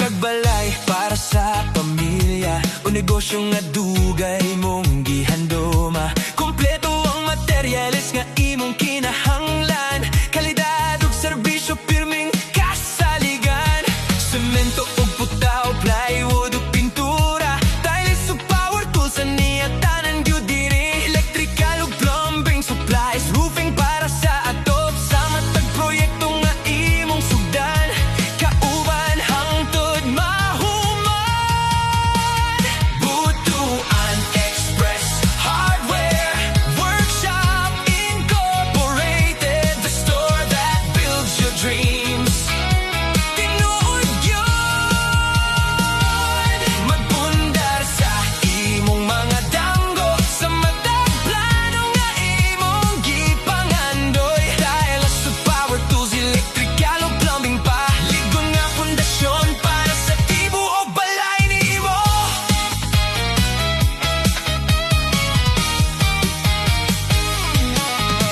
kag balay para sa pamilya o negosyo nga dugay mong gihandoma. Kompleto ang materyales nga imong kinahanglan, kalidad ug serbisyo pirming kasaligan. Semento ug putaw, plywood ug pintura, tiles ug power tools aniya tanan gyud diri. Electrical ug plumbing supplies, roofing para sa atop sa matag proyekto nga imong sugdan. Kauban hangtod mahuman, Butuan Express Hardware Workshop Incorporated, the store that builds your dreams. Tinuod yun, magpundar sa imong mga danggo, sa matag plano nga imong gipangandoy. Dahil sa power tools, electrical o plumbing pa, ligon nga pundasyon para sa tibo o balay nimo.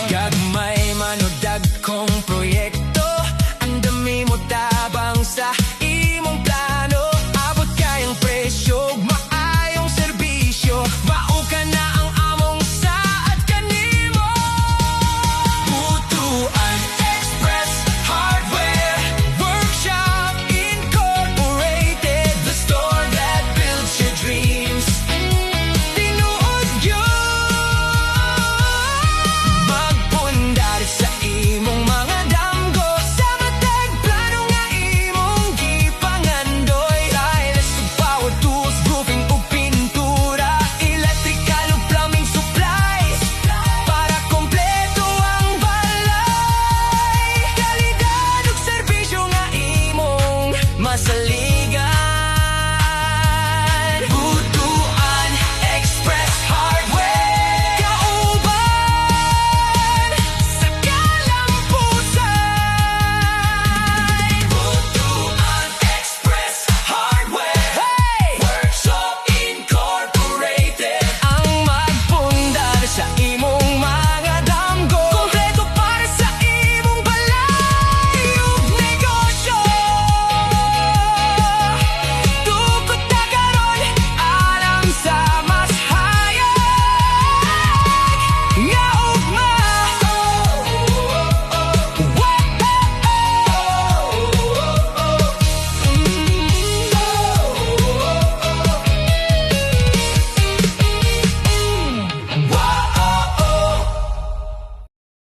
Gagmay man o dagkong proyekto, andami mo tabang sa imong plano. Abot kayang presyo, maayong serbisyo, mao ka na ang among saad kanimo. Butuan Express Hardware Workshop Incorporated, the store that builds your dreams. Tinuod yun, magpundar sa imong mga damgo, sa matag plano nga imong gipangandoy. Tiles ug power tools, roofing ug pintura, electrical ug plumbing supplies, para kompleto ang balay. Kalidad ug serbisyo nga imong masalin.